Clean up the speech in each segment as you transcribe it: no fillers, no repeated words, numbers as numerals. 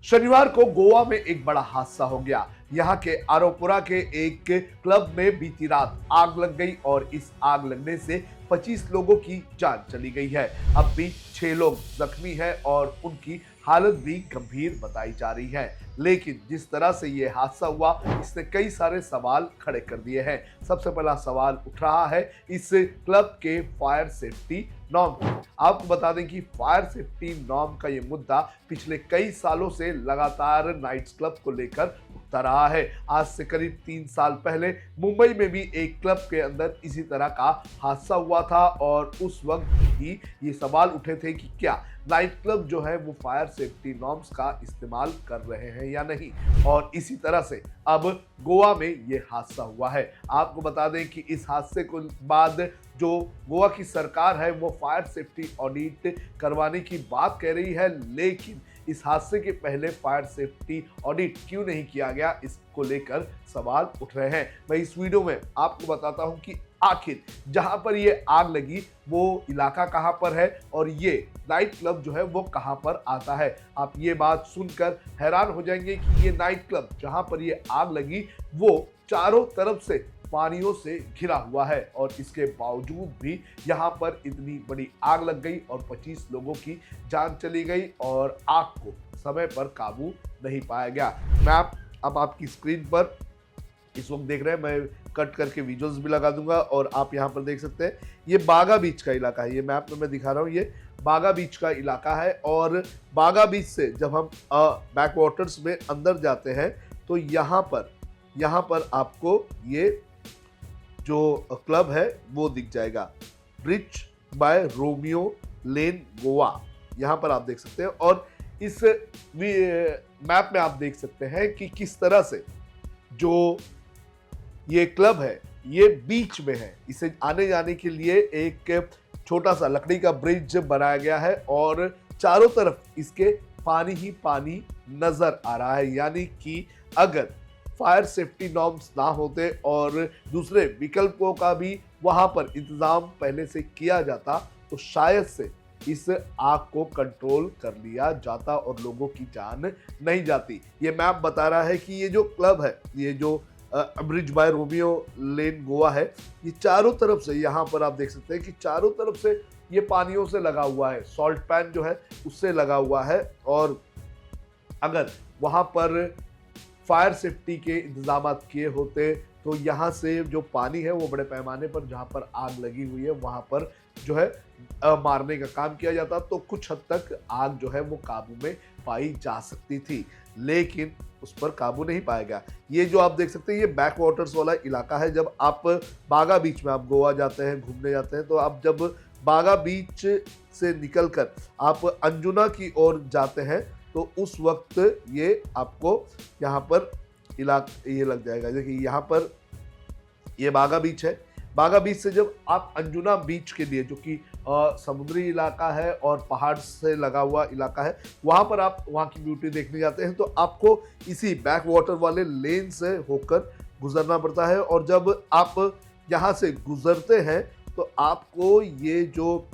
शनिवार को गोवा में एक बड़ा हादसा हो गया। यहाँ के आरोपुरा के एक क्लब में बीती रात आग लग गई और इस आग लगने से 25 लोगों की जान चली गई है। अब भी 6 लोग जख्मी हैं और उनकी हालत भी गंभीर बताई जा रही है। लेकिन जिस तरह से ये हादसा हुआ, इसने कई सारे सवाल खड़े कर दिए हैं। सबसे पहला सवाल उठ रहा है इस क्लब के फायर सेफ्टी नॉर्म की। आपको बता दें कि फायर सेफ्टी नॉर्म का ये मुद्दा पिछले कई सालों से लगातार नाइट्स क्लब को लेकर उठता रहा है। आज से करीब 3 साल पहले मुंबई में भी एक क्लब के अंदर इसी तरह का हादसा हुआ था और उस वक्त ही ये सवाल उठे थे कि क्या नाइट क्लब जो है वो फायर सेफ्टी नॉर्म्स का इस्तेमाल कर रहे हैं या नहीं। और इसी तरह से अब गोवा में ये हादसा हुआ है। आपको बता दें कि इस हादसे के बाद जो गोवा की सरकार है वो फायर सेफ्टी ऑडिट करवाने की बात कह रही है, लेकिन इस हादसे के पहले फायर सेफ्टी ऑडिट क्यों नहीं किया गया, इसको लेकर सवाल उठ रहे हैं। मैं इस वीडियो में आपको बताता हूं कि आखिर जहां पर ये आग लगी वो इलाका कहां पर है और ये नाइट क्लब जो है वो कहां पर आता है। आप ये बात सुनकर हैरान हो जाएंगे कि ये नाइट क्लब जहां पर ये आग लगी वो चारों तरफ से पानियों से घिरा हुआ है और इसके बावजूद भी यहाँ पर इतनी बड़ी आग लग गई और 25 लोगों की जान चली गई और आग को समय पर काबू नहीं पाया गया। मैं अब आपकी स्क्रीन पर इस वक्त देख रहे हैं, मैं कट करके विजुअल्स भी लगा दूंगा और आप यहाँ पर देख सकते हैं ये बागा बीच का इलाका है। ये मैप में मैं दिखा रहा हूँ, ये बागा बीच का इलाका है और बागा बीच से जब हम बैक वाटर्स में अंदर जाते हैं तो यहाँ पर आपको ये जो क्लब है वो दिख जाएगा, bridge by Romeo Lane Goa. यहाँ पर आप देख सकते हैं और इस मैप में आप देख सकते हैं कि किस तरह से जो ये क्लब है ये बीच में है। इसे आने जाने के लिए एक छोटा सा लकड़ी का ब्रिज बनाया गया है और चारों तरफ इसके पानी ही पानी नजर आ रहा है। यानी कि अगर फायर सेफ्टी नॉर्म्स ना होते और दूसरे विकल्पों का भी वहां पर इंतजाम पहले से किया जाता तो शायद से इस आग को कंट्रोल कर लिया जाता और लोगों की जान नहीं जाती। ये मैप बता रहा है कि ये जो क्लब है, ये जो bridge by Romeo Lane Goa है, ये चारों तरफ से, यहाँ पर आप देख सकते हैं कि चारों तरफ से ये पानियों से लगा हुआ है, सॉल्ट पैन जो है उससे लगा हुआ है। और अगर वहां पर फायर सेफ्टी के इंतजाम किए होते तो यहाँ से जो पानी है वो बड़े पैमाने पर जहाँ पर आग लगी हुई है वहाँ पर जो है मारने का काम किया जाता तो कुछ हद तक आग जो है वो काबू में पाई जा सकती थी, लेकिन उस पर काबू नहीं पाया गया। ये जो आप देख सकते हैं ये बैक वाटर्स वाला इलाका है। जब आप बागा बीच में आप गोवा जाते हैं, घूमने जाते हैं, तो आप जब बागा बीच से निकलकर आप अंजुना की ओर जाते हैं तो उस वक्त ये आपको यहाँ पर ये लग जाएगा। देखिए यहाँ पर ये बागा बीच है। बागा बीच से जब आप अंजुना बीच के लिए, जो कि समुद्री इलाका है और पहाड़ से लगा हुआ इलाका है, वहाँ पर आप वहाँ की ब्यूटी देखने जाते हैं तो आपको इसी बैक वाटर वाले लेन से होकर गुजरना पड़ता है। और जब आप यहाँ से गुजरते हैं तो आपको ये जो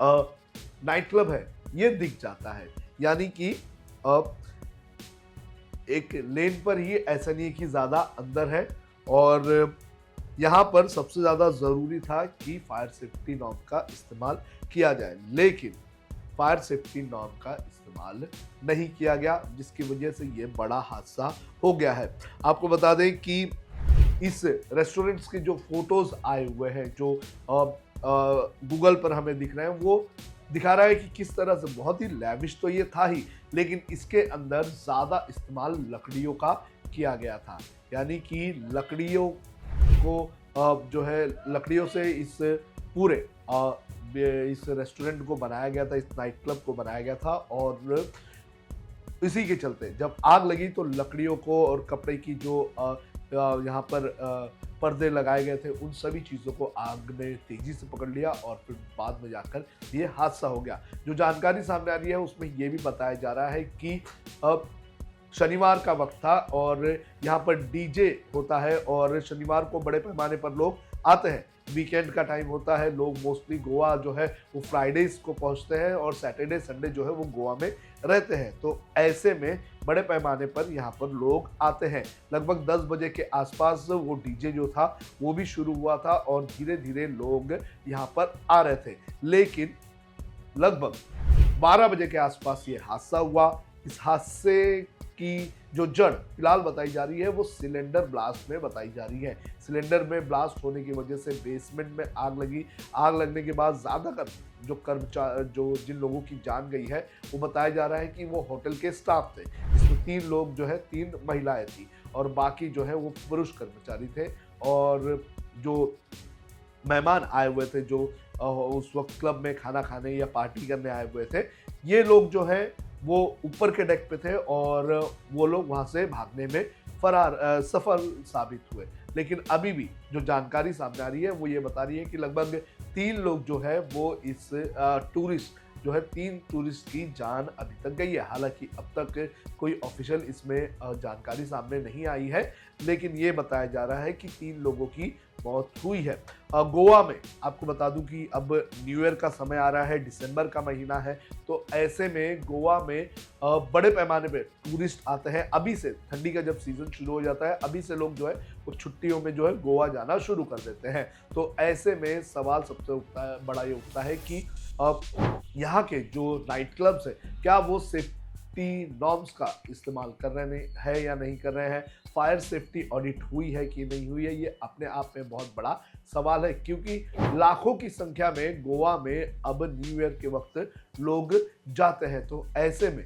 नाइट क्लब है ये दिख जाता है। यानी कि एक लेन पर ही, ऐसा नहीं है कि ज़्यादा अंदर है। और यहाँ पर सबसे ज़्यादा ज़रूरी था कि फायर सेफ्टी नॉर्म का इस्तेमाल किया जाए, लेकिन फायर सेफ्टी नॉर्म का इस्तेमाल नहीं किया गया, जिसकी वजह से ये बड़ा हादसा हो गया है। आपको बता दें कि इस रेस्टोरेंट्स के जो फोटोज़ आए हुए हैं, जो गूगल पर हमें दिख रहे हैं, वो दिखा रहा है कि किस तरह से बहुत ही लैविश तो ये था ही, लेकिन इसके अंदर ज़्यादा इस्तेमाल लकड़ियों का किया गया था। यानी कि लकड़ियों को जो है लकड़ियों से इस पूरे इस रेस्टोरेंट को बनाया गया था, इस नाइट क्लब को बनाया गया था। और इसी के चलते जब आग लगी तो लकड़ियों को और कपड़े की जो यहाँ पर पर्दे लगाए गए थे, उन सभी चीज़ों को आग ने तेजी से पकड़ लिया और फिर बाद में जाकर ये हादसा हो गया। जो जानकारी सामने आ रही है उसमें ये भी बताया जा रहा है कि शनिवार का वक्त था और यहाँ पर डीजे होता है और शनिवार को बड़े पैमाने पर लोग आते हैं। वीकेंड का टाइम होता है, लोग मोस्टली गोवा जो है वो फ्राइडेज को पहुँचते हैं और सैटरडे संडे जो है वो गोवा में रहते हैं। तो ऐसे में बड़े पैमाने पर यहाँ पर लोग आते हैं। लगभग 10 बजे के आसपास वो डीजे जो था वो भी शुरू हुआ था और धीरे-धीरे लोग यहाँ पर आ रहे थे। लेकिन लगभग 12 बजे के आसपास ये हादसा हुआ। इस हादसे की जो जड़ फिलहाल बताई जा रही है वो सिलेंडर ब्लास्ट में बताई जा रही है। सिलेंडर में ब्लास्ट होने की वजह से बेसमेंट में आग लगी। आग लगने के बाद ज़्यादातर जो जिन लोगों की जान गई है वो बताया जा रहा है कि वो होटल के स्टाफ थे। इसमें 3 लोग जो है 3 महिलाएं थी और बाकी जो है वो पुरुष कर्मचारी थे। और जो मेहमान आए हुए थे जो उस वक्त क्लब में खाना खाने या पार्टी करने आए हुए थे, ये लोग जो है वो ऊपर के डेक पे थे और वो लोग वहां से भागने में सफल साबित हुए। लेकिन अभी भी जो जानकारी सामने आ रही है वो ये बता रही है कि लगभग 3 लोग जो है वो इस टूरिस्ट जो है 3 टूरिस्ट की जान अभी तक गई है। हालांकि अब तक कोई ऑफिशियल इसमें जानकारी सामने नहीं आई है, लेकिन ये बताया जा रहा है कि 3 लोगों की मौत हुई है। गोवा में आपको बता दूं कि अब न्यू ईयर का समय आ रहा है, दिसंबर का महीना है, तो ऐसे में गोवा में बड़े पैमाने पे टूरिस्ट आते हैं। अभी से ठंडी का जब सीजन शुरू हो जाता है, अभी से लोग जो है वो छुट्टियों में जो है गोवा जाना शुरू कर देते हैं। तो ऐसे में सवाल सबसे बड़ा ये उठता है कि यहाँ के जो नाइट क्लब्स है क्या वो सेफ्टी नॉर्म्स का इस्तेमाल कर रहे हैं या नहीं कर रहे हैं। फायर सेफ्टी ऑडिट हुई है कि नहीं हुई है, ये अपने आप में बहुत बड़ा सवाल है, क्योंकि लाखों की संख्या में गोवा में अब न्यू ईयर के वक्त लोग जाते हैं। तो ऐसे में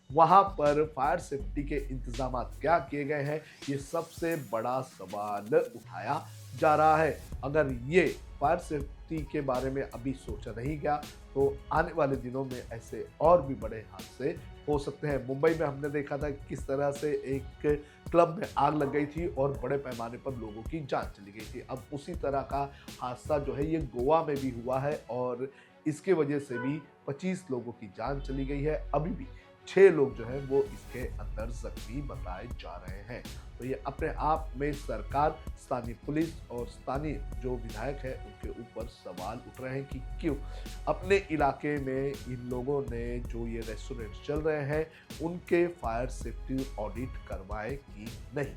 वहां पर फायर सेफ्टी के इंतजाम क्या किए गए हैं, ये सबसे बड़ा सवाल उठाया जा रहा है। अगर ये फायर सेफ्टी के बारे में अभी सोचा नहीं गया तो आने वाले दिनों में ऐसे और भी बड़े हादसे हो सकते हैं। मुंबई में हमने देखा था किस तरह से एक क्लब में आग लग गई थी और बड़े पैमाने पर लोगों की जान चली गई थी। अब उसी तरह का हादसा जो है ये गोवा में भी हुआ है और इसके वजह से भी 25 लोगों की जान चली गई है। अभी भी 6 लोग जो है वो इसके अंदर जख्मी बताए जा रहे हैं। तो ये अपने आप में सरकार, स्थानीय पुलिस और स्थानीय जो विधायक है उनके ऊपर सवाल उठ रहे हैं कि क्यों अपने इलाके में इन लोगों ने जो ये रेस्टोरेंट चल रहे हैं उनके फायर सेफ्टी ऑडिट करवाए कि नहीं।